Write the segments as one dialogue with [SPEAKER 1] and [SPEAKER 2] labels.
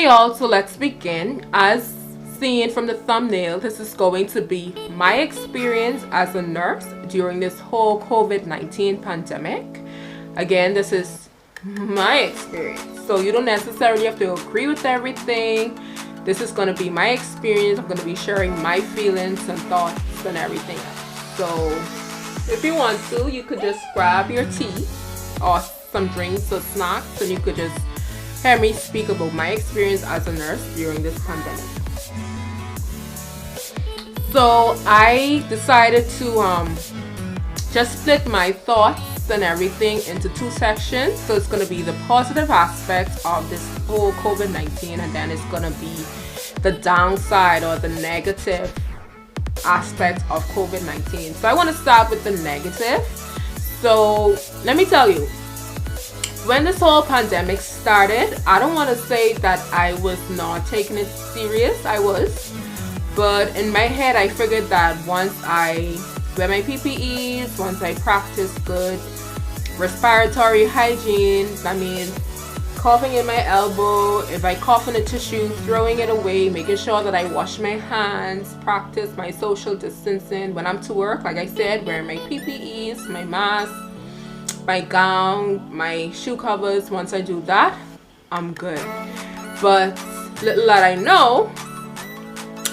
[SPEAKER 1] Okay, y'all, so let's begin. As seen from the thumbnail, this is going to be my experience as a nurse during this whole COVID-19 pandemic. Again, this is my experience, so you don't necessarily have to agree with everything. This is going to be my experience. I'm going to be sharing my feelings and thoughts and everything else. So if you want to, you could just grab your tea or some drinks or snacks, and you could just hear me speak about my experience as a nurse during this pandemic. So I decided to just split my thoughts and everything into two sections. So it's going to be the positive aspects of this whole COVID-19, and then it's going to be the downside or the negative aspects of COVID-19. So I want to start with the negative. So let me tell you, when this whole pandemic started, I don't want to say that I was not taking it serious. I was. But in my head, I figured that once I wear my PPEs, once I practice good respiratory hygiene, I mean, coughing in my elbow, if I cough in a tissue, throwing it away, making sure that I wash my hands, practice my social distancing when I'm to work, like I said, wearing my PPEs, my mask, my gown, my shoe covers. Once I do that, I'm good. But little that I know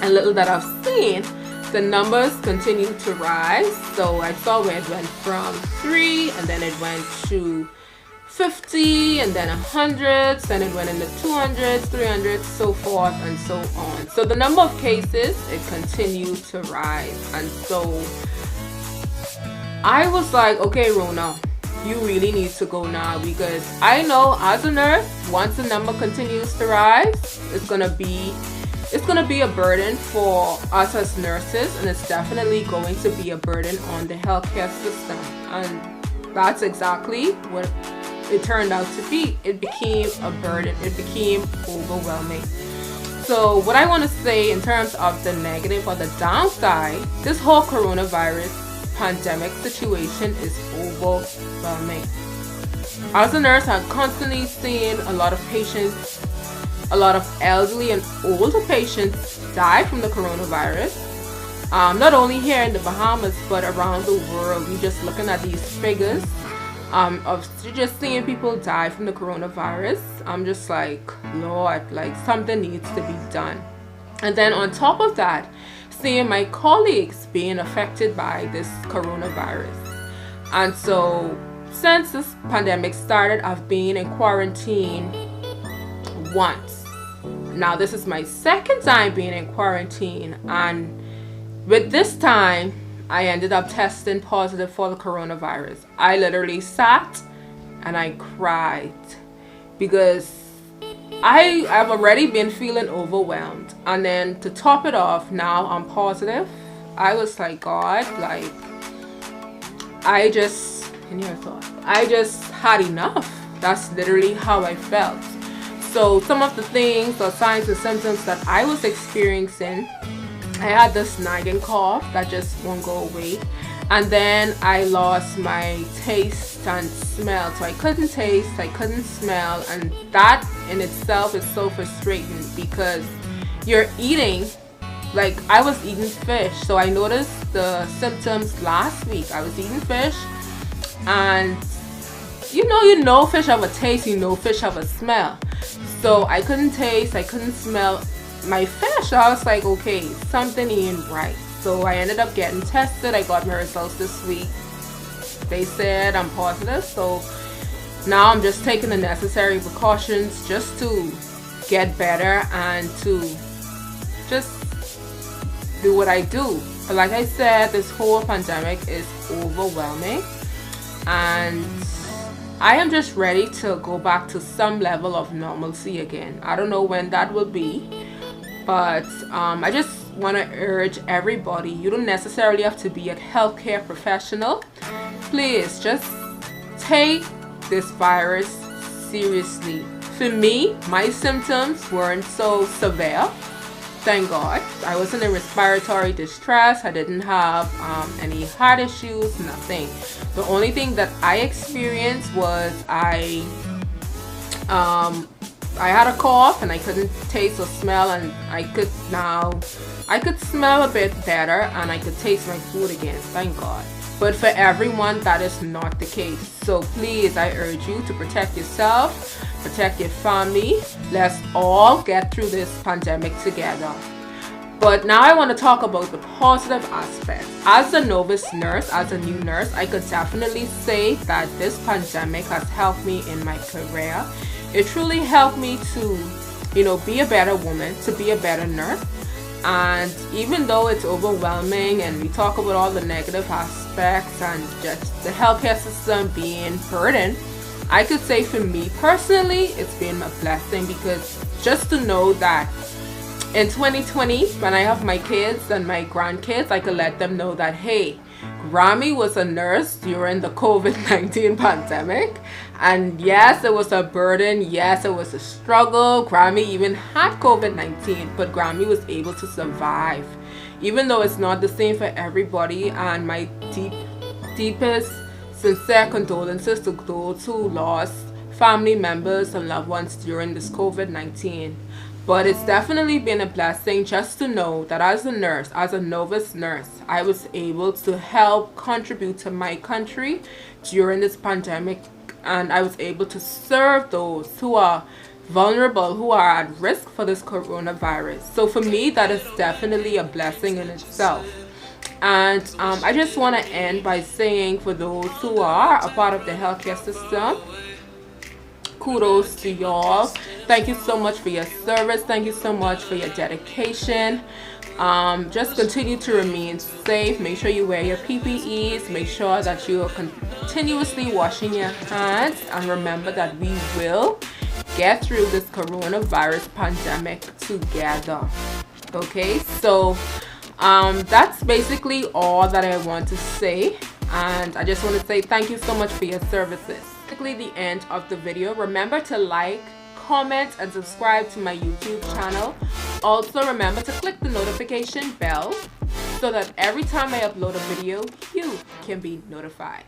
[SPEAKER 1] and little that I've seen, the numbers continue to rise. So I saw where it went from 3, and then it went to 50, and then 100, then it went into 200s, 300s, so forth and so on. So the number of cases, it continued to rise. And so I was like, okay, Rona, you really need to go now, because I know as a nurse, once the number continues to rise, it's gonna be a burden for us as nurses, and it's definitely going to be a burden on the healthcare system. And that's exactly what it turned out to be. It became a burden. It became overwhelming. So what I want to say in terms of the negative or the downside, this whole coronavirus pandemic situation is overwhelming. As a nurse, I'm constantly seeing a lot of patients, a lot of elderly and older patients die from the coronavirus. Not only here in the Bahamas, but around the world. You're just looking at these figures of just seeing people die from the coronavirus. I'm just like, Lord, like something needs to be done. And then on top of that, seeing my colleagues being affected by this coronavirus. And so since this pandemic started, I've been in quarantine once. Now this is my second time being in quarantine, and with this time I ended up testing positive for the coronavirus. I literally sat and I cried because I've already been feeling overwhelmed, and then to top it off, now I'm positive. I was like, God, like I just had enough. That's literally how I felt. So some of the things or signs and symptoms that I was experiencing, I had this nagging cough that just won't go away. And then I lost my taste and smell. So I couldn't taste, I couldn't smell. And that in itself is so frustrating, because you're eating, like I was eating fish. So I noticed the symptoms last week. I was eating fish, and you know fish have a taste, fish have a smell. So I couldn't taste, I couldn't smell my fish. So I was like, okay, something ain't right. So I ended up getting tested. I got my results this week. They said I'm positive. So now I'm just taking the necessary precautions just to get better and to just do what I do. But like I said, this whole pandemic is overwhelming, and I am just ready to go back to some level of normalcy again. I don't know when that will be, but I just want to urge everybody, you don't necessarily have to be a healthcare professional. Please just take this virus seriously. For me, my symptoms weren't so severe. Thank God. I wasn't in respiratory distress. I didn't have any heart issues, nothing. The only thing that I experienced was I I had a cough and I couldn't taste or smell, and I could smell a bit better and I could taste my food again, thank God. But for everyone, that is not the case. So please, I urge you to protect yourself, protect your family. Let's all get through this pandemic together. But now I want to talk about the positive aspects. As a novice nurse, as a new nurse, I could definitely say that this pandemic has helped me in my career. It truly helped me to, be a better woman, to be a better nurse. And even though it's overwhelming and we talk about all the negative aspects and just the healthcare system being burdened, I could say for me personally, it's been a blessing, because just to know that in 2020, when I have my kids and my grandkids, I could let them know that, hey, Grammy was a nurse during the COVID-19 pandemic. And yes, it was a burden. Yes, it was a struggle. Grammy even had COVID-19, but Grammy was able to survive. Even though it's not the same for everybody, and my deepest, sincere condolences to those who lost family members and loved ones during this COVID-19. But it's definitely been a blessing just to know that as a nurse, as a novice nurse, I was able to help contribute to my country during this pandemic, and I was able to serve those who are vulnerable, who are at risk for this coronavirus. So for me, that is definitely a blessing in itself. And I just want to end by saying, for those who are a part of the healthcare system, kudos to y'all. Thank you so much for your service. Thank you so much for your dedication. Just continue to remain safe. Make sure you wear your PPEs. Make sure that you are continuously washing your hands. And remember that we will get through this coronavirus pandemic together. Okay, so that's basically all that I want to say. And I just want to say thank you so much for your services. The end of the video. Remember to like, comment, and subscribe to my YouTube channel. Also remember to click the notification bell so that every time I upload a video, you can be notified.